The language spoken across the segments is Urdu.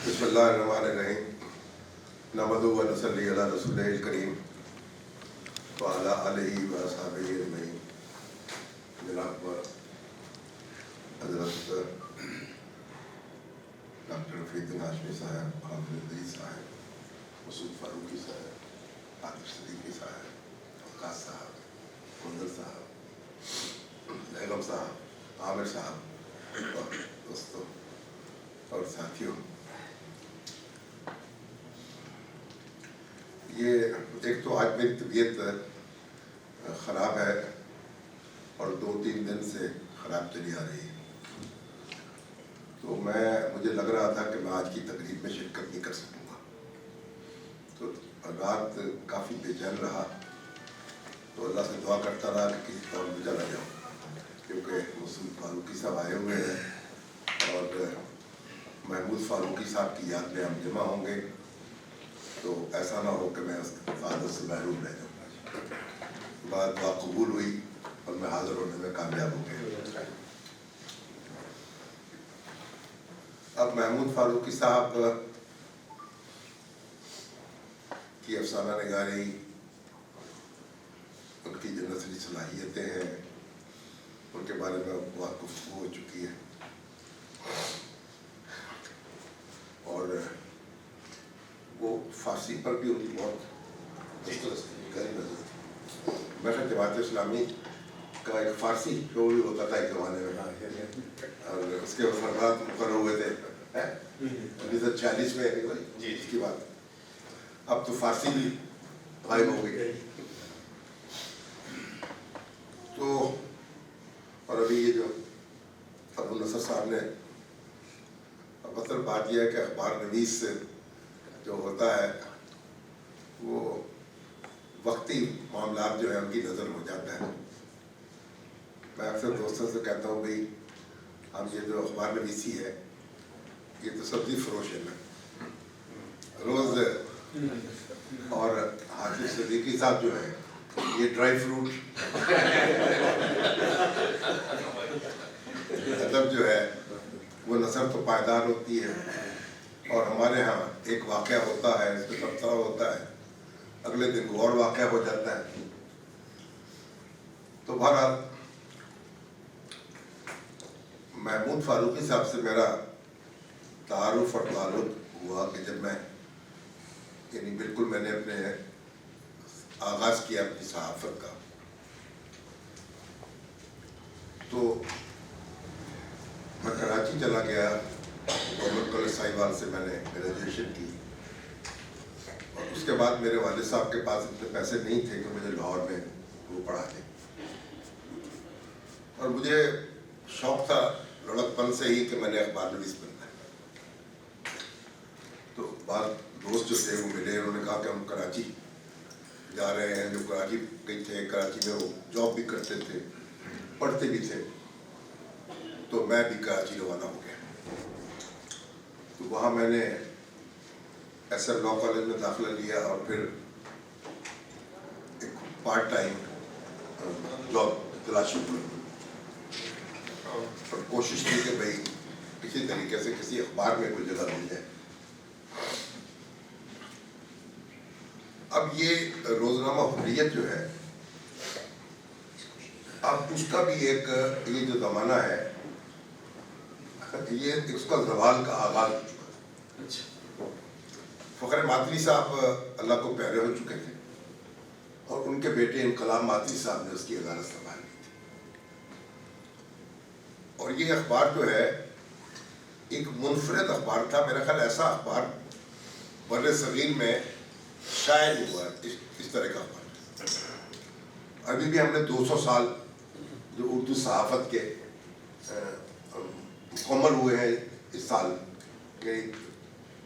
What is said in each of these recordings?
بسم اللہ الرحمن الرحیم نحمدہ و نصلی علی رسولہ الکریم وعلی آلہ و اصحابہ اجمعین. جناب حضرت ڈاکٹر فرید الدین ہاشمی صاحب، حافظ عزیز صاحب، مسعود فاروقی صاحب، عاطف صدیقی صاحب، وقاص صاحب، منظر صاحب، بیگم صاحب، عامر صاحب اور دوستوں اور ساتھیوں، یہ ایک تو آج میری طبیعت خراب ہے اور 2-3 دن سے خراب چلی آ رہی ہے، تو مجھے لگ رہا تھا کہ میں آج کی تقریب میں شرکت نہیں کر سکوں گا. تو رات کافی بے چین رہا، تو اللہ سے دعا کرتا رہا کہ کسی طور میں چلا جاؤں، کیونکہ مسعود فاروقی صاحب آئے ہوئے ہیں اور محمود فاروقی صاحب کی یاد میں ہم جمع ہوں گے، تو ایسا نہ ہو کہ میں اس سعادت سے محروم رہ جاؤں. بعد دعا قبول ہوئی اور میں حاضر ہونے میں کامیاب ہو گیا. اب محمود فاروقی صاحب کی افسانہ نگاری، ان کی جو نسلی صلاحیتیں ہیں، ان کے بارے میں بہت گفتگو ہو چکی ہے، اور وہ فارسی پر بھی ان کی بہت گہری نظر تھی. میرا جماعت اسلامی کا ایک فارسی شو بھی ہوتا تھا ایک زمانے میں، اور اس کے فرمات مقرر ہوئے تھے 1946 میں اس کی بات. اب تو فارسی بھی غائب ہو گئی. تو اور ابھی یہ جو ابو نصر صاحب نے، اصل بات یہ ہے کہ اخبار نویس سے جو ہوتا ہے وہ وقتی معاملات جو ہے ان کی نظر ہو جاتا ہے. میں اکثر دوستوں سے کہتا ہوں بھائی ہم یہ جو اخبار نویسی ہے یہ تو سبزی فروش ہے نا روز، اور حافظ صدیقی صاحب جو ہے یہ ڈرائی فروٹ. ادب جو ہے وہ نثر تو پائیدار ہوتی ہے، اور ہمارے ہاں ایک واقعہ ہوتا ہے، اس میں تبصرہ ہوتا ہے، اگلے دن کو اور واقعہ ہو جاتا ہے. تو بہرحال محمود فاروقی صاحب سے میرا تعارف اور تعلق ہوا کہ جب یعنی بالکل میں نے اپنے آغاز کیا اپنی صحافت کا، تو میں کراچی چلا گیا. گورنمنٹ کالج ساہیوال سے میں نے گریجویشن کی، اور اس کے بعد میرے والد صاحب کے پاس اتنے پیسے نہیں تھے کہ مجھے لاہور میں وہ پڑھا دیں، اور مجھے شوق تھا لڑکپن سے ہی کہ میں نے اخبار نویس بننا ہے. تو بعض دوست جو تھے وہ ملے، انہوں نے کہا کہ ہم کراچی جا رہے ہیں. جو کراچی گئے تھے، کراچی میں وہ جاب بھی کرتے تھے، پڑھتے بھی تھے، تو میں بھی کراچی روانہ ہو گیا. تو وہاں میں نے ایس ایف لاء کالج میں داخلہ لیا، اور پھر ایک پارٹ ٹائم جاب تلاشی کی، اور کوشش کی کہ بھائی کسی طریقے سے کسی اخبار میں کوئی جگہ مل جائے. اب یہ روزنامہ حریت جو ہے، اب اس کا بھی ایک یہ جو زمانہ ہے، یہ اس کا زوال کا آغاز ہو چکا. فخر ماتری صاحب اللہ کو پیارے ہو چکے تھے، اور ان کے بیٹے انقلاب ماتری صاحب نے اس کی ادارت سنبھال لی تھی. اور یہ اخبار جو ہے ایک منفرد اخبار تھا. میرا خیال ایسا اخبار بر صغیر میں شائع نہیں ہوا اس طرح کا اخبار. ابھی بھی ہم نے 200 سال جو اردو صحافت کے مکمل ہوئے ہیں اس سال کہ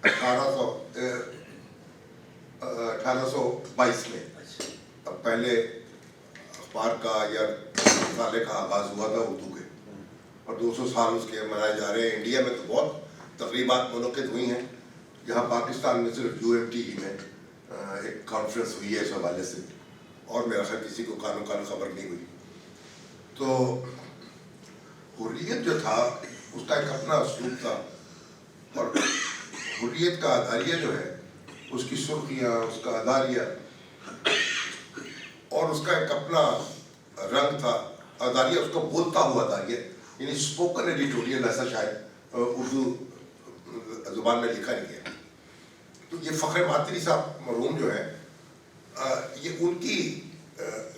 1822 میں. اب پہلے اخبار کا یا رسالے کا آغاز ہوا تھا اردو کے، اور 200 سال اس کے منائے جا رہے ہیں. انڈیا میں تو بہت تقریبات منعقد ہوئی ہیں. یہاں پاکستان میں صرف UMT میں ایک کانفرنس ہوئی ہے اس حوالے سے، اور میرا خیال کسی کو کانوں کان خبر نہیں ہوئی. تو حریت جو تھا اس کا ایک اپنا اسلوب تھا، اور حریت کا اداریہ جو ہے اس کی سرخیاں، اس کا اداریہ اور اس کا ایک اپنا رنگ تھا. اداریہ اس کا بولتا ہوا اداریہ، یعنی اسپوکن ایڈیٹوریل ایسا شاید اردو زبان میں لکھا نہیں گیا. تو یہ فخر ماتری صاحب مرحوم جو ہے یہ ان کی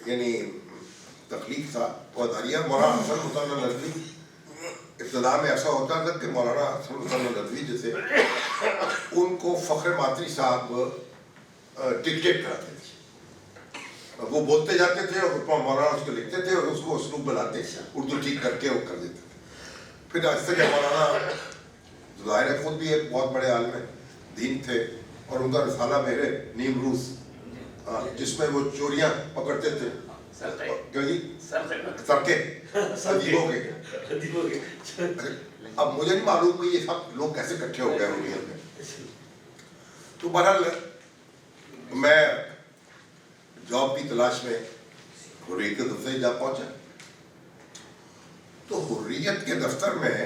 یعنی تخلیق تھا. وہ اداریہ مولانا حسن حسین ندوی ابتدا میں ایسا ہوتا تھا کہ مولانا حسن حسین ندوی جیسے ان کو فخر ماتری صاحب ڈکٹیٹ کراتے تھے. وہ بولتے جاتے تھے اور مولانا اس کو لکھتے تھے اور اس کو اسلوب بناتے اردو ٹھیک کر کے وہ کر دیتے تھے. پھر آہستہ کے مولانا ظاہر ہے خود بھی ایک بہت بڑے عالم دین تھے اور ان کا رسالہ میرے نیم روز جس میں وہ چوریاں پکڑتے تھے سرکے ادیبوں کے. اب مجھے نہیں معلوم کہ یہ سب لوگ کیسے اکٹھے ہو گئے حریت میں. تو بہرحال میں جاب کی تلاش میں حریت کے دفتر جا پہنچا. تو حریت کے دفتر میں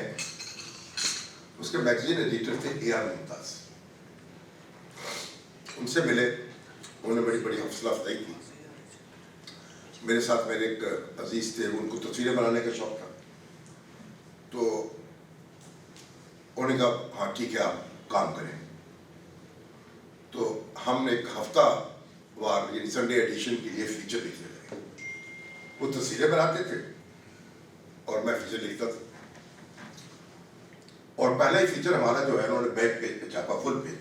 اس کے میگزین ایڈیٹر تھے اے آر ممتاز. ان سے ملے، انہوں نے بڑی بڑی حوصلہ افزائی کی. میرے ساتھ میرے ایک عزیز تھے، ان کو تصویریں بنانے کا شوق تھا. تو انہوں نے کہا ہاں ٹھیک ہے آپ کام کریں. تو ہم نے ایک ہفتہ وار یعنی سنڈے ایڈیشن کے لیے فیچر لکھنے لگے. وہ تصویریں بناتے تھے اور میں فیچر لکھتا تھا. اور پہلا ہی فیچر ہمارا جو ہے انہوں نے بیک پیج پہ چھاپا، فل پیج.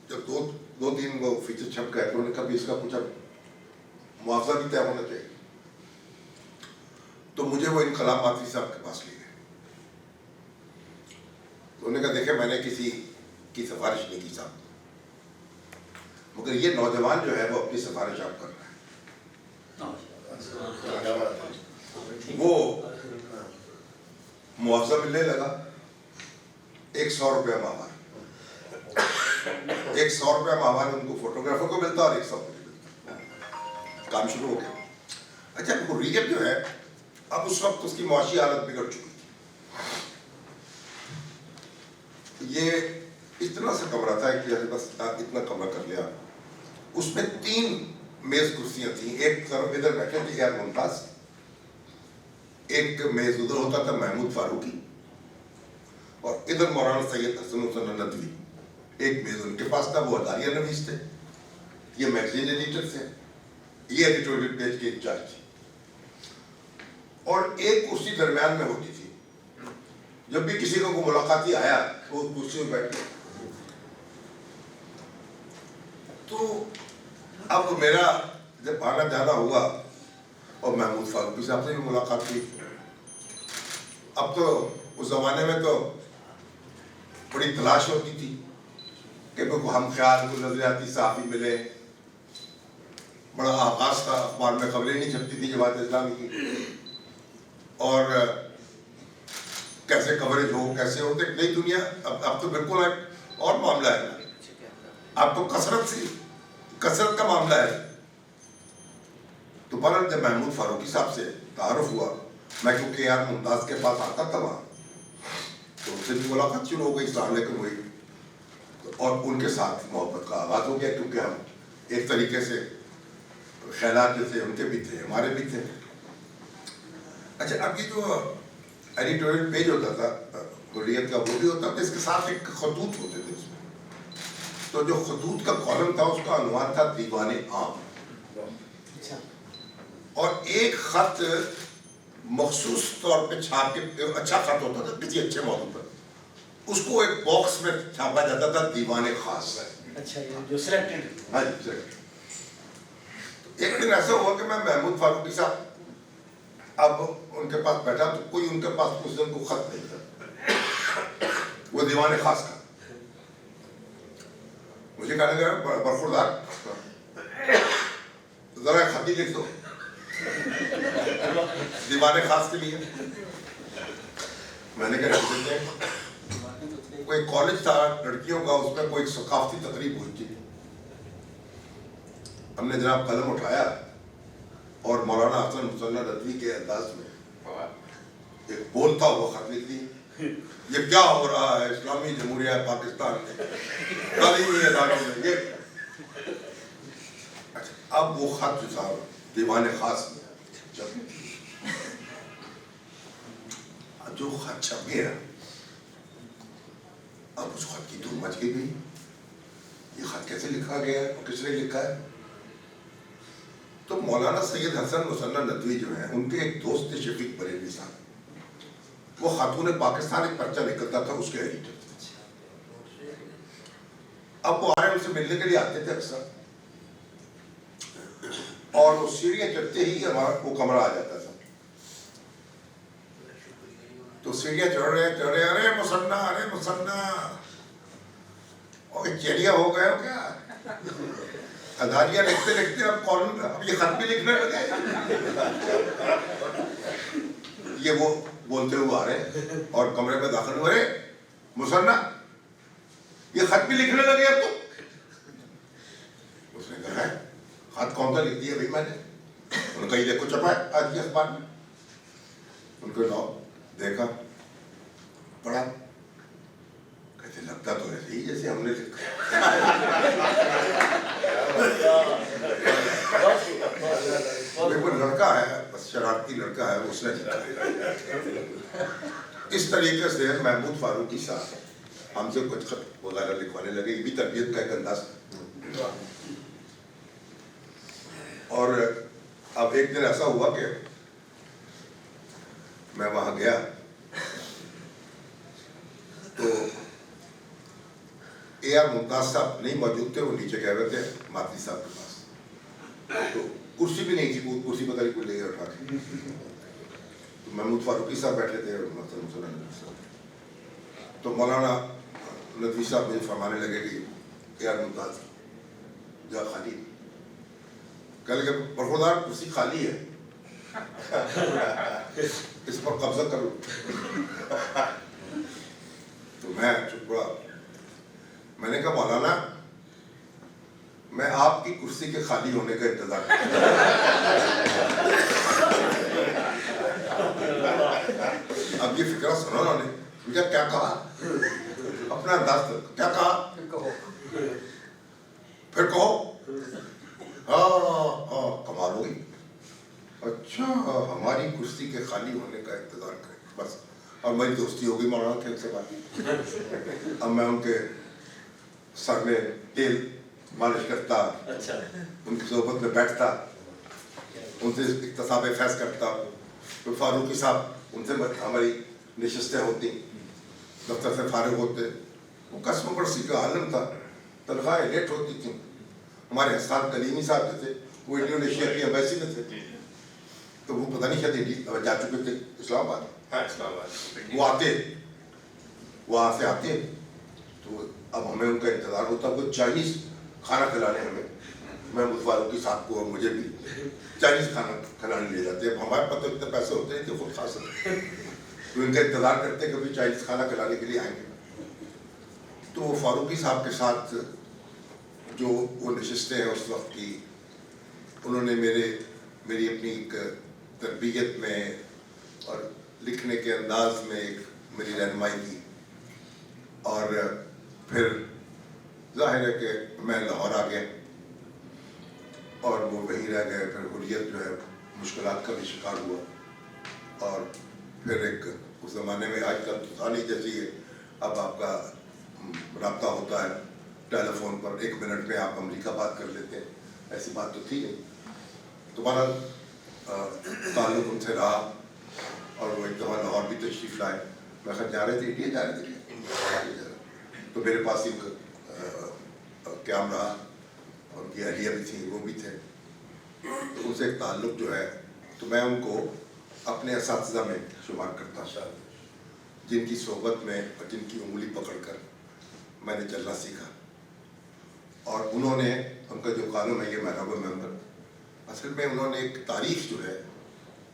جب دو تین وہ فیچر چھپ گئے تو انہوں نے کہا اس کا کچھ معاوضہ بھی طے ہونا چاہیے. تو مجھے وہ انقلاب ماتری صاحب کے پاس لے گئے. تو انہوں نے کہا دیکھیں میں نے کسی کی سفارش نہیں کی صاحب، مگر یہ نوجوان جو ہے وہ اپنی سفارش آپ کر رہا ہے. وہ معاوضہ ملنے لگا 100 روپیہ ماہوار. 100 روپیہ ماہوار ان کو فوٹوگرافر کو ملتا اور 100 روپیہ ملتا. کام شروع ہو گیا. اچھا حریت جو ہے اب اس وقت اس کی معاشی حالت بگڑ چکی تھی. یہ اتنا سا کمرہ تھا کہ بس اتنا کمرہ کر لیا. اس میں 3 میز کرسیاں تھیں. ایک طرف ادھر بیٹھے تھے اے آر ممتاز، ایک میز ادھر ہوتا تھا محمود فاروقی، اور ادھر مولانا سید حسن حسین ندوی. ایک میز ان کے پاس تھا، وہ اداریہ نویس تھے، یہ میگزین ایڈیٹر تھے، یہ ایڈیٹوریل پیج کے انچارج تھی. اور ایک کرسی درمیان میں ہوتی تھی. جب بھی کسی کو کوئی ملاقاتی آیا وہ کرسی میں بیٹھ گیا. تو اب میرا جب آنا جانا ہوا اور محمود فاروقی صاحب سے بھی ملاقات کی. اب تو اس زمانے میں تو بڑی تلاش ہوتی تھی کہ کوئی ہم خیال کو نظریاتی صحافی ملے. بڑا آغاز تھا، اخبار میں خبریں نہیں چھپتی تھی جماعت اسلامی کی، اور کیسے کوریج ہو کیسے ہو. ایک نئی دنیا. اب تو بالکل ایک اور معاملہ ہے. اب تو کثرت کا معاملہ ہے. تو بہرحال جب محمود فاروقی صاحب سے تعارف ہوا، میں کیونکہ اے آر ممتاز کے پاس آتا تھا وہاں، تو ان سے بھی ملاقات شروع ہو گئی، السلام علیکم ہوئی. اور ان کے ساتھ محبت کا آغاز ہو گیا، کیونکہ ہم ایک طریقے سے خیالات جو تھے ان کے بھی تھے ہمارے بھی تھے. اچھا اب یہ جو ایڈیٹوریل پیج ہوتا تھا حریت کا وہ بھی ہوتا تھا، اس کے ساتھ ایک خطوط ہوتے تھے. اس میں تو جو خطوط کا کالم تھا اس کا عنوان تھا دیوان عام. اور ایک خط مخصوص طور پہ چھاپ کے، اچھا خط ہوتا تھا کسی اچھے موضوع پر، اس کو ایک باکس میں چھاپا جاتا تھا دیوان خاص. اچھا جو سلیکٹڈ. ہاں جی سلیکٹڈ. ایک دن ایسا ہوا کہ میں محمود فاروقی صاحب اب ان کے پاس بیٹھا تو کوئی ان کے پاس اس دن کو خط نہیں تھا، وہ دیوان خاص کا. مجھے کہنے لگا برخوردار ذرا خط ہی لکھ دو دیوان خاص کے لیے. میں نے کہا دیتے ہیں. کوئی کالج تھا لڑکیوں کا، اس میں کوئی ثقافتی تقریب ہوئی تھی. ہم نے جناب قلم اٹھایا اور مولانا حسن حسین ندوی کے انداز میں ایک بولتا ہوا خط لکھ دی. یہ کیا ہو رہا ہے اسلامی جمہوریہ پاکستان میں تعلیمی اداروں میں یہ. اچھا اب وہ خط جو صاحب دیوان خاص میں جو خط چھپ گیا اب اس خط کی دھوم مچ گئی. یہ خط کیسے لکھا گیا ہے اور کس نے لکھا ہے؟ تو مولانا سید حسن مصنع ندوی جو ہیں ان کے ایک دوست تھے شفیق بریلوی صاحب, وہ خاتون پاکستان ایک پرچہ نکلتا تھا اس کے ایڈیٹر تھے. اب وہ آئے ان سے ملنے کے لیے آتے تھے اکثر, اور وہ سیڑھیاں چڑھتے ہی ہمارا وہ کمرہ آ جاتا تھا. تو سیڑھیاں چڑھ رہے ارے مصنع اور چیڑیا ہو گئے ہو کیا, اداریاں لکھتے اب یہ خط بھی لکھنے لگے. یہ وہ بولتے ہوئے آ رہے اور کمرے میں داخل ہوئے, مصنع یہ خط بھی لکھنے لگے اب تو. اس نے کہا ہے خط کون سا لکھ دیا بھائی میں نے؟ انہوں نے کہا یہ دیکھو چھپا ہے آج کے اخبار میں. ان کو لاؤ دیکھا پڑھا, کہتے لگتا تو ایسے ہی جیسے ہم نے لکھا. وہ لڑکا ہے بس شرارتی لڑکا ہے, اس نے لکھا. اس طریقے سے محمود فاروقی صاحب ہم سے کچھ خط وغیرہ لکھوانے لگے. یہ بھی تربیت کا ایک انداز. اور اب ایک دن ایسا ہوا کہ میں وہاں گیا تو اے آر ممتاز صاحب نہیں موجود تھے, وہ نیچے گئے ہوئے تھے ماتری صاحب کے پاس. تو کرسی بھی نہیں تھی, کرسی پتہ نہیں کوئی لے گیا اٹھا کے. محمود فاروقی صاحب بیٹھے تھے اور تو مولانا ندوی صاحب مجھے فرمانے لگے کہ اے آر ممتاز جا خالی, کہنے لگے برخوردار کرسی خالی ہے اس پر قبضہ کرو. تو میں چپ رہا. میں نے کہا مولانا میں آپ کی کرسی کے خالی ہونے کا انتظار کرتا ہوں. اب یہ فکرہ سنا انہوں نے مجھے کیا کہا, اپنا انداز کیا کہا, پھر کہو. ہاں کمال ہوئی. اچھا ہماری کرسی کے خالی ہونے کا انتظار کریں بس. اور میری دوستی ہو گئی مولانا کے ان سے بات. اب میں ان کے سر میں تیل مالش کرتا, ان کی صحبت میں بیٹھتا, ان سے اقتصاب فیض کرتا. تو فاروقی صاحب ان سے ہماری نشستیں ہوتی, دفتر سے فارغ ہوتے. وہ قسم پرسی کا عالم تھا, تنخواہیں لیٹ ہوتی تھیں. ہمارے حسان کلیمی صاحب جو تھے وہ انڈونیشیا کی ایمبیسی میں تھے, تو وہ پتہ نہیں شاید جا چکے تھے اسلام آباد. وہ آتے وہاں سے آتے تو اب ہمیں ان کا انتظار ہوتا. وہ چائنیز کھانا کھلانے ہمیں, محمود فاروقی صاحب کو اور مجھے بھی چائنیز کھانا کھلانے لے جاتے. اب ہمارے پاس تو اتنے پیسے ہوتے نہیں تھے خود خاص, تو ان کا انتظار کرتے کبھی چائنیز کھانا کھلانے کے لیے آئیں گے. تو وہ فاروقی صاحب کے ساتھ جو وہ نشستیں ہیں اس وقت کی, انہوں نے میری اپنی ایک تربیت میں اور لکھنے کے انداز میں ایک میری رہنمائی کی. اور پھر ظاہر ہے کہ میں لاہور آ گیا اور وہ وہیں رہ گئے. پھر حریت جو ہے مشکلات کا بھی شکار ہوا. اور پھر ایک اس زمانے میں آج کل تو تھا نہیں جیسے اب آپ کا رابطہ ہوتا ہے ٹیلی فون پر, 1 منٹ میں آپ امریکہ بات کر لیتے ہیں, ایسی بات تو تھی نہیں. تو ہمارا تعلق ان سے رہا اور وہ ایک دفعہ لاہور بھی تشریف لائے. میں خیر جا رہے تھے انڈیا جا رہے تھے, تو میرے پاس ایک قیام رہا, اور ان کی اہلیہ بھی تھیں, وہ بھی تھے. تو ان سے ایک تعلق جو ہے, تو میں ان کو اپنے اساتذہ میں شمار کرتا, جن کی صحبت میں اور جن کی انگلی پکڑ کر میں نے چلنا سیکھا. اور انہوں نے, ان کا جو قانون ہے یہ محراب ممبر, اصل میں انہوں نے ایک تاریخ جو ہے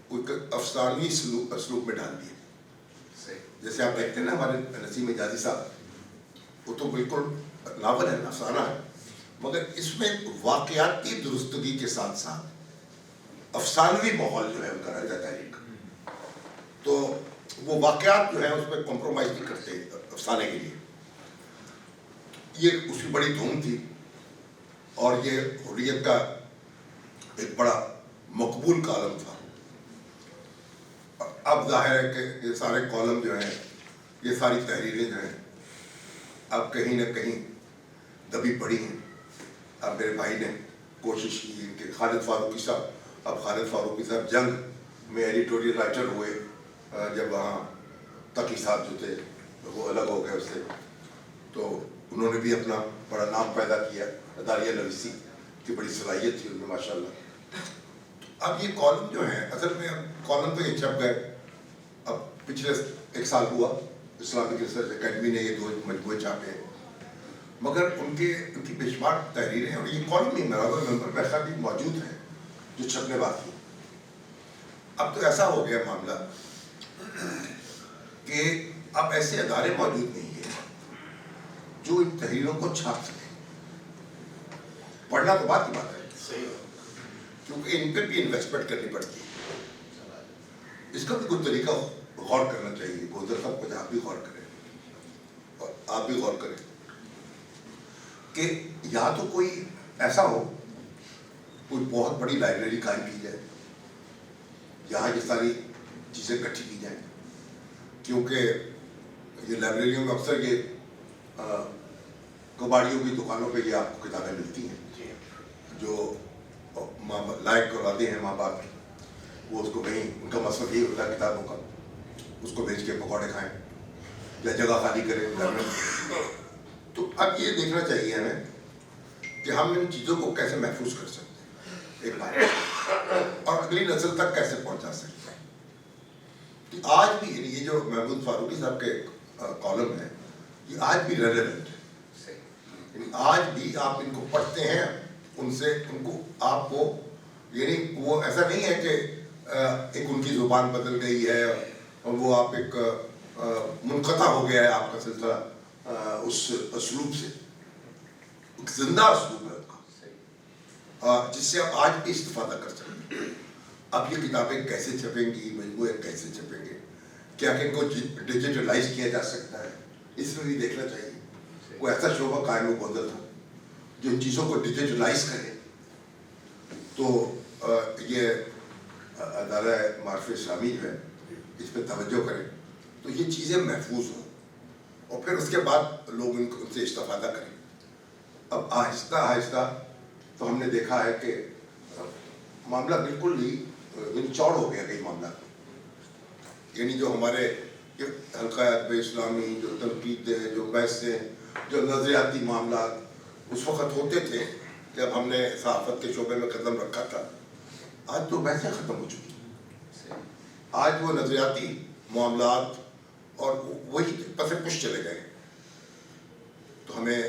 وہ ایک افسانوی اسلوب میں ڈال دی. جیسے آپ دیکھتے ہیں نا ہمارے نسیم حجازی صاحب, وہ تو بالکل ناول ہے, افسانہ ہے, مگر اس میں واقعاتی درستگی کے ساتھ ساتھ افسانوی ماحول جو ہے ان کا رہتا ہے تاریخ. تو وہ واقعات جو ہیں اس پہ کمپرومائز نہیں کرتے افسانے کے لیے. یہ اس کی بڑی دھوم تھی اور یہ حریت کا ایک بڑا مقبول کالم تھا. اب ظاہر ہے کہ یہ سارے کالم جو ہیں، یہ ساری تحریریں جو ہیں، اب کہیں نہ کہیں دبی پڑی ہیں. اب میرے بھائی نے کوشش کی کہ خالد فاروقی صاحب جنگ میں ایڈیٹوریل رائٹر ہوئے، جب وہاں تقی صاحب جو تھے وہ الگ ہو گئے اس سے، تو انہوں نے بھی اپنا بڑا نام پیدا کیا. داریہ نویسی کی بڑی صلاحیت تھی ان میں ماشاء اللہ. اب یہ کالم جو ہیں، اصل میں کالم تو یہ چھپ گئے. اب پچھلے 1 سال ہوا اسلامک ریسرچ اکیڈمی نے یہ 2 مجموعے چھاپے ہیں، مگر ان کی بے شمار تحریریں، اور یہ کالم ہی میرا ممبر میں خیال بھی موجود ہیں جو چھپنے باقی. اب تو ایسا ہو گیا معاملہ کہ اب ایسے ادارے موجود نہیں ہیں جو ان تحریروں کو چھاپ سکیں. پڑھنا تو بات کی بات ہے، کیونکہ ان پہ بھی انویسٹمنٹ کرنی پڑتی ہے. اس کا بھی کوئی طریقہ غور کرنا چاہیے. گوزر صاحب کو آپ بھی غور کریں اور آپ بھی غور کریں کہ یا تو کوئی ایسا ہو، کوئی بہت بڑی لائبریری قائم کی جائے، یہاں یہ ساری چیزیں اکٹھی کی جائیں. کیونکہ یہ لائبریریوں میں اکثر یہ کباڑیوں کی دکانوں پہ یہ آپ کو کتابیں ملتی ہیں جو لائق اولادیں ہیں ماں باپ کی، وہ اس کو کہیں، ان کا مقصد یہ ہوتا ہے کتابوں کا، اس کو بیچ کے پکوڑے کھائیں یا جگہ خالی کریں گھر میں. تو اب یہ دیکھنا چاہیے ہمیں کہ ہم ان چیزوں کو کیسے محفوظ کر سکتے ہیں ایک بات، اور اگلی نسل تک کیسے پہنچا سکتے ہیں. کہ آج بھی یہ جو محمود فاروقی صاحب کے کالم ہیں، یہ آج بھی ریلیونٹ ہے. آج بھی آپ ان کو پڑھتے ہیں، ان سے ان کو آپ کو، یعنی وہ ایسا نہیں ہے کہ ایک ان کی زبان بدل گئی ہے اور وہ آپ ایک منقطع ہو گیا ہے آپ کا سلسلہ اس اسلوب سے. ایک زندہ اسلوب ہے ان کا، جس سے آپ آج بھی استفادہ کر سکتے ہیں. اب یہ کتابیں کیسے چھپیں گی، مجموعے کیسے چھپیں گے، کیا کہ ان کو ڈیجیٹلائز کیا جا سکتا ہے، اس میں بھی دیکھنا چاہیے. کوئی ایسا شعبہ قائم ہو گوزر تھا جو ان چیزوں کو ڈیجیٹلائز کرے، تو یہ ادارہ معارف اسلامی جو ہے اس پہ توجہ کریں تو یہ چیزیں محفوظ ہوں، اور پھر اس کے بعد لوگ ان سے استفادہ کریں. اب آہستہ آہستہ تو ہم نے دیکھا ہے کہ معاملہ بالکل ہی چوڑ ہو گیا کئی معاملات. یعنی جو ہمارے حلقہ ادب اسلامی، جو تنقیدیں، جو بحثیں، جو نظریاتی معاملات اس وقت ہوتے تھے جب ہم نے صحافت کے شعبے میں قدم رکھا تھا، آج تو بحثیں ختم ہو چکی ہیں. آج وہ نظریاتی معاملات اور وہی پس پش چلے گئے. تو ہمیں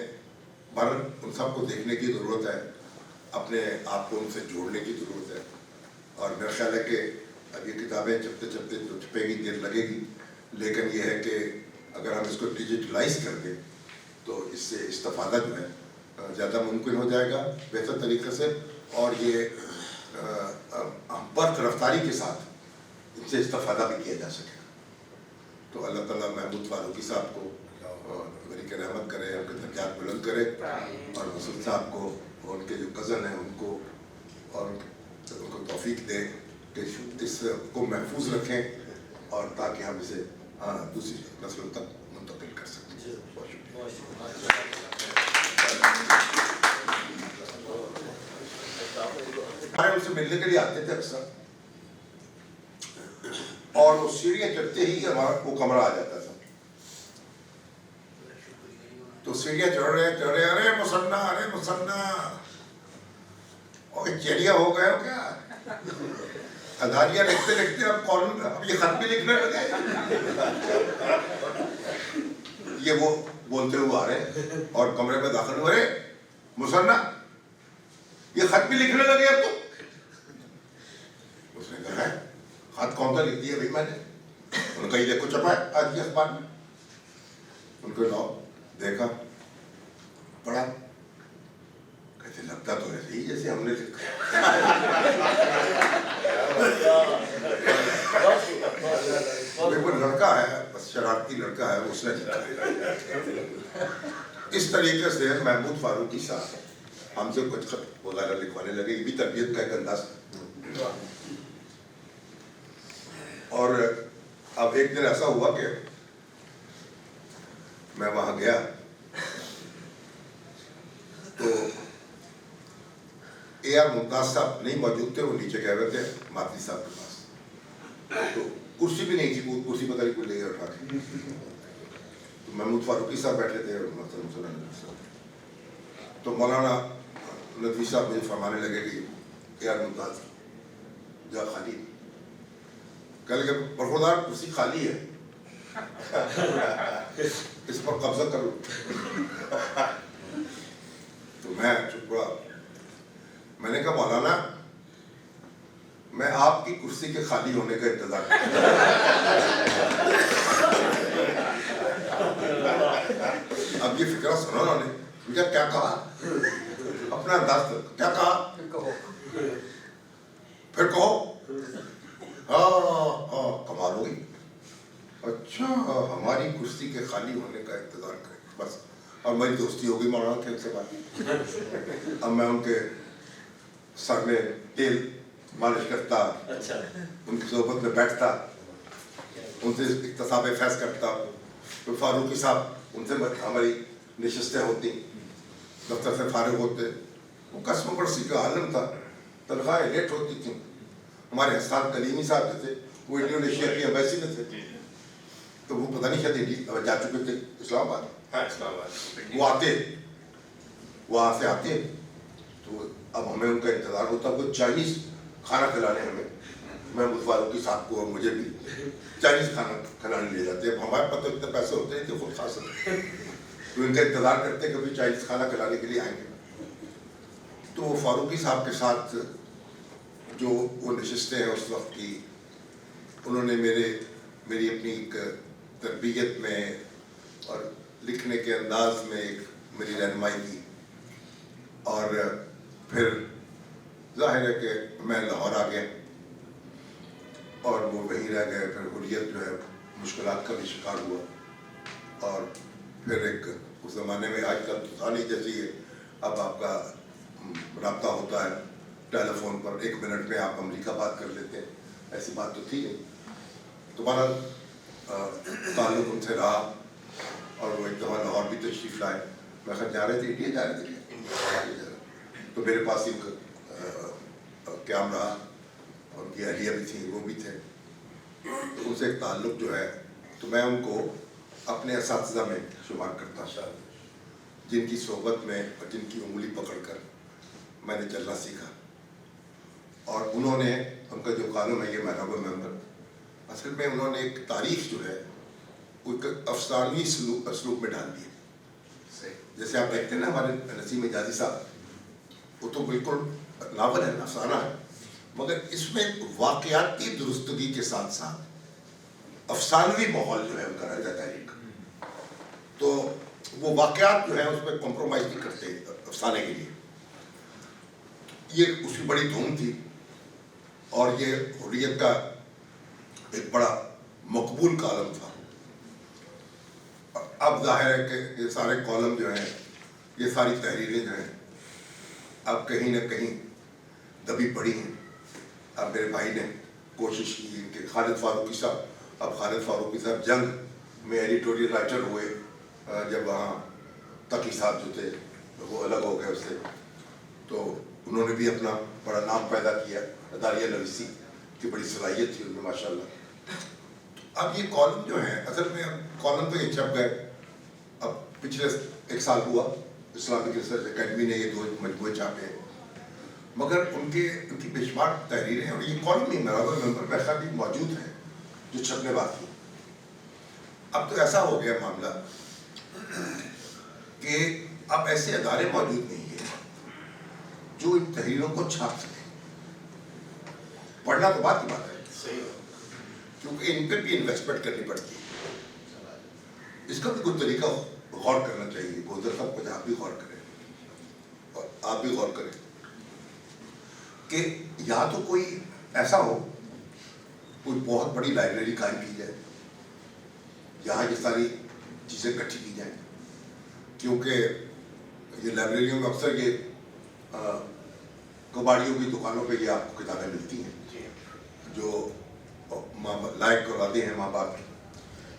ان سب کو دیکھنے کی ضرورت ہے، اپنے آپ کو ان سے جوڑنے کی ضرورت ہے. اور میرا خیال ہے کہ اب یہ کتابیں چپتے چپتے جو چھپے گی دیر لگے گی، لیکن یہ ہے کہ اگر ہم اس کو ڈیجیٹلائز کر دیں تو اس سے استفادہ جو ہے زیادہ ممکن ہو جائے گا بہتر طریقے سے، اور یہ برق رفتاری کے ساتھ ان سے استفادہ بھی کیا جا سکے. تو اللہ تعالیٰ محمود فاروقی صاحب کو غریق رحمت کرے، ان کے درجات بلند کرے، اور مسعود صاحب کو اور ان کے جو کزن ہیں ان کو، اور ان کو توفیق دے کہ اس کو محفوظ رکھیں اور تاکہ ہم اسے دوسری نسلوں تک منتقل کر سکیں. بہت شکریہ. ان سے ملنے کے لیے آتے تھے اکثر، اور وہ سیڑھیاں چڑھتے ہی ہمارا وہ کمرہ آ جاتا تھا. تو سیڑھیاں چڑھ رہے، ارے مسنہ اور چیڑیا ہو گئے ہو کیا؟ اداریہ لکھتے لکھتے اب یہ خط بھی لکھنے لگے. یہ وہ بولتے ہوئے آ رہے اور کمرے میں داخل ہوئے، مسنہ یہ خط بھی لکھنے لگے اب تو. اس نے کہا ہے خط کون سا لکھ دیا بھائی میں نے؟ انہوں نے کہا یہ دیکھو چھپا ہے آج کے اخبار میں. ان کو لاؤ، دیکھا، پڑھا، کہتے لگتا تو ایسے ہی جیسے ہم نے لکھا. لڑکا اس طریقے سے محمود فاروقی صاحب ہم سے کچھ خط وغیرہ لکھوانے لگے. یہ بھی تربیت کا ایک انداز. اور اب ایک دن ایسا ہوا کہ میں وہاں گیا تو اے آر ممتاز صاحب نہیں موجود تھے, وہ نیچے گئے ہوئے تھے ماتری صاحب کے پاس. تو کرسی بھی نہیں تھی, وہ کرسی پتہ نہیں کوئی لے گیا اٹھا کے. تو محمود فاروقی صاحب بیٹھے تھے اور محترم مولانا ندوی صاحب. تو مولانا ندوی صاحب مجھے فرمانے لگے کہ اے آر ممتاز جگہ خالی. کہنے لگے برخوردار کرسی خالی ہے, اس پر قبضہ کرو. تو میں چپ پڑا. میں نے کہا مولانا میں آپ کی کرسی کے خالی ہونے کا انتظار کرتا ہوں. اب یہ فکرہ سنا انہوں نے مجھے کیا کہا, اپنا انداز کیا کہا, پھر کہو. ہاں کمال ہوگی. اچھا ہماری کرسی کے خالی ہونے کا انتظار کریں بس. اور میری دوستی ہوگی مولانا کے سے بات. اب میں ان کے سر میں تیل مالش کرتا, ان کی صحبت میں بیٹھتا, ان سے اقتصاب فیض کرتا. تو فاروقی صاحب ان سے ہماری نشستیں ہوتی, دفتر سے فارغ ہوتے. وہ قسم پرسی کا عالم تھا, تنخواہیں لیٹ ہوتی تھیں. ہمارے حسان کلیمی صاحب جو تھے وہ انڈونیشیا کی ایمبیسی میں تھے, تو وہ پتہ نہیں شاید جا چکے تھے اسلام آباد. وہ آتے, وہاں سے آتے, تو اب ہمیں ان کا انتظار ہوتا. وہ چائنیز کھانا کھلانے ہمیں, محمود فاروقی صاحب کو اور مجھے بھی چائنیز کھانا کھلانے لے جاتے. اب ہمارے پاس تو اتنے پیسے ہوتے ہیں کہ خود خاص تو ان کا انتظار کرتے کہ کبھی چائنیز کھانا کھلانے کے لیے آئیں گے. تو وہ فاروقی صاحب کے ساتھ جو وہ نشستیں ہیں اس وقت کی, انہوں نے میری اپنی ایک تربیت میں اور لکھنے کے انداز میں ایک میری رہنمائی کی. اور پھر ظاہر ہے کہ میں لاہور آ گیا اور وہ وہیں رہ گئے. پھر حریت جو ہے مشکلات کا بھی شکار ہوا. اور پھر ایک اس زمانے میں آج کل تو تھا نہیں جیسی ہے, اب آپ کا رابطہ ہوتا ہے ٹیلی فون پر, 1 منٹ میں آپ امریکہ بات کر لیتے ہیں. ایسی بات تو تھی نہیں. تمہارا تعلق ان سے رہا اور وہ ایک دفعہ لاہور بھی تشریف لائے. میں خیر جا رہے تھے انڈیا جا رہے تھے, تو میرے پاس ایک قیام رہا, اور ان کی اہلیہ بھی تھیں, وہ بھی تھے. تو ان سے ایک تعلق جو ہے, تو میں ان کو اپنے اساتذہ میں شمار کرتا, جن کی صحبت میں اور جن کی انگلی پکڑ کر میں نے چلنا سیکھا. اور انہوں نے, ان کا جو کالم ہے یہ محراب ممبر, اصل میں انہوں نے ایک تاریخ جو ہے وہ افسانوی اسلوب میں ڈال دی. جیسے آپ دیکھتے ہیں نا ہمارے نسیم حجازی صاحب, وہ تو بالکل ناول ہے, افسانہ ہے, مگر اس میں واقعاتی درستگی کے ساتھ ساتھ افسانوی ماحول جو ہے ان کا رہتا ہے تاریخ. تو وہ واقعات جو ہیں اس پہ کمپرومائز نہیں کرتے افسانے کے لیے. یہ اس کی بڑی دھوم تھی, اور یہ حریت کا ایک بڑا مقبول کالم تھا. اب ظاہر ہے کہ یہ سارے کالم جو ہیں, یہ ساری تحریریں جو ہیں, اب کہیں نہ کہیں دبی پڑی ہیں. اب میرے بھائی نے کوشش کی کہ خالد فاروقی صاحب, اب خالد فاروقی صاحب جنگ میں ایڈیٹوریل رائٹر ہوئے, جب وہاں تقی صاحب جو تھے وہ الگ ہو گئے اس سے, تو انہوں نے بھی اپنا بڑا نام پیدا کیا. داریہ نویسی کی بڑی صلاحیت تھی ان میں ماشاء اللہ. اب یہ کالم جو ہیں, اصل میں کالم تو یہ چھپ گئے. اب پچھلے 1 سال ہوا اسلامک ریسرچ اکیڈمی نے یہ 2 مجموعے چھاپے ہیں, مگر ان کی بے شمار تحریریں, اور یہ کالم ہی محراب ممبر میں خیال بھی موجود ہیں جو چھپنے باقی. اب تو ایسا ہو گیا معاملہ کہ اب ایسے ادارے موجود نہیں ہیں جو ان تحریروں کو چھاپ سکیں. پڑھنا تو بات کی بات ہے, کیونکہ ان پہ بھی انویسٹمنٹ کرنی پڑتی ہے. اس کا بھی کوئی طریقہ غور کرنا چاہیے. گوزر صاحب کو آپ بھی غور کریں, اور آپ بھی غور کریں کہ یا تو کوئی ایسا ہو, کوئی بہت بڑی لائبریری قائم کی جائے, یہاں یہ ساری چیزیں اکٹھی کی جائیں، کیونکہ یہ لائبریریوں میں اکثر یہ کباڑیوں کی دکانوں پہ یہ آپ کو کتابیں ملتی ہیں جو لائق کراتے ہیں ماں باپ،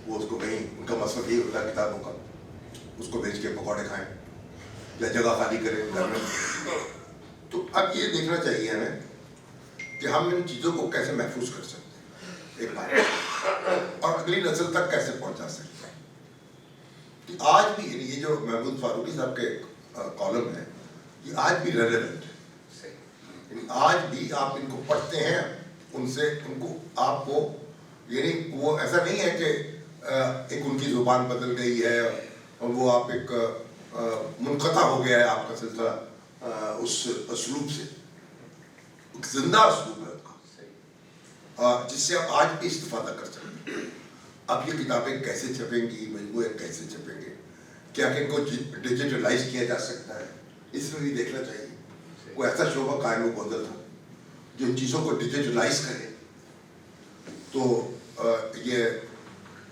وہ اس کو کہیں ان کا مقصد یہ ہوتا ہے کتابوں کا، اس کو بیچ کے پکوڑے کھائیں یا جگہ خالی کریں گھر میں. تو اب یہ دیکھنا چاہیے ہمیں کہ ہم ان چیزوں کو کیسے محفوظ کر سکتے ہیں ایک بات، اور اگلی نسل تک کیسے پہنچا سکتے ہیں. کہ آج بھی یہ جو محمود فاروقی صاحب کے کالم ہے یہ آج بھی ریلیونٹ ہے. یعنی آج بھی آپ ان کو پڑھتے ہیں، ان سے ان کو آپ کو یعنی وہ ایسا نہیں ہے کہ ایک ان کی زبان بدل گئی ہے اور وہ آپ ایک منقطع ہو گیا ہے آپ کا سلسلہ اس اسلوب سے. ایک زندہ اسلوب ہے ان کا جس سے آپ آج بھی استفادہ کر سکتے ہیں. اب یہ کتابیں کیسے چھپیں گی، مجموعے کیسے چھپیں گے، کیا کہ ان کو ڈیجیٹلائز کیا جا سکتا ہے، اس میں بھی دیکھنا چاہیے. کوئی ایسا شعبہ قائم و بدل تھا جو ان چیزوں کو ڈیجیٹلائز کرے تو یہ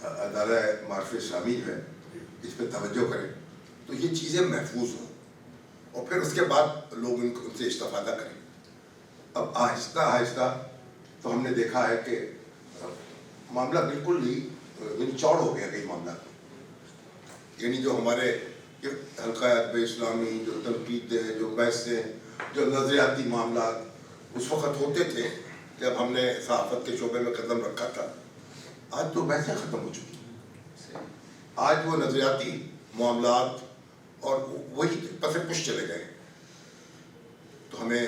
ادارہ معرفت اسلامی جو ہے اس پہ توجہ کریں تو یہ چیزیں محفوظ ہوں اور پھر اس کے بعد لوگ ان سے استفادہ کریں. اب آہستہ آہستہ تو ہم نے دیکھا ہے کہ معاملہ بالکل ہی چوڑ ہو گیا کئی معاملات. یعنی جو ہمارے حلقہ ادب اسلامی، جو تنقید ہے، جو بحث ہیں، جو نظریاتی معاملات اس وقت ہوتے تھے جب ہم نے صحافت کے شعبے میں قدم رکھا تھا، آج تو بحثیں ختم ہو چکی ہیں. آج وہ نظریاتی معاملات اور وہی پس پش چلے گئے. تو ہمیں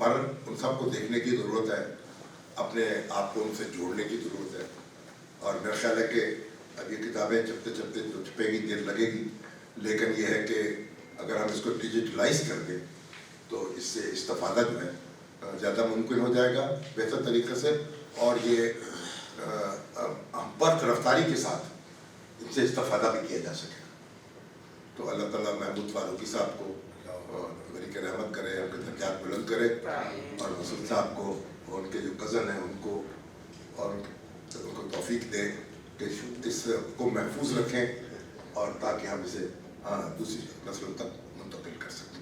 ان سب کو دیکھنے کی ضرورت ہے، اپنے آپ کو ان سے جوڑنے کی ضرورت ہے. اور میرا خیال ہے کہ اب یہ کتابیں چھپتے چھپتے تو چھپے گی، دیر لگے گی، لیکن یہ ہے کہ اگر ہم اس کو ڈیجیٹلائز کر دیں تو اس سے استفادہ جو ہے زیادہ ممکن ہو جائے گا بہتر طریقے سے، اور یہ برق رفتاری کے ساتھ ان سے استفادہ بھی کیا جا سکے. تو اللہ تعالیٰ محمود فاروقی صاحب کو بریک رحمت کرے، ان کے درجات بلند کرے، اور مسعود صاحب کو اور ان کے جو کزن ہیں ان کو اور ان کو توفیق دے کہ اس کو محفوظ رکھیں اور تاکہ ہم اسے دوسری نسلوں تک منتقل کر سکیں.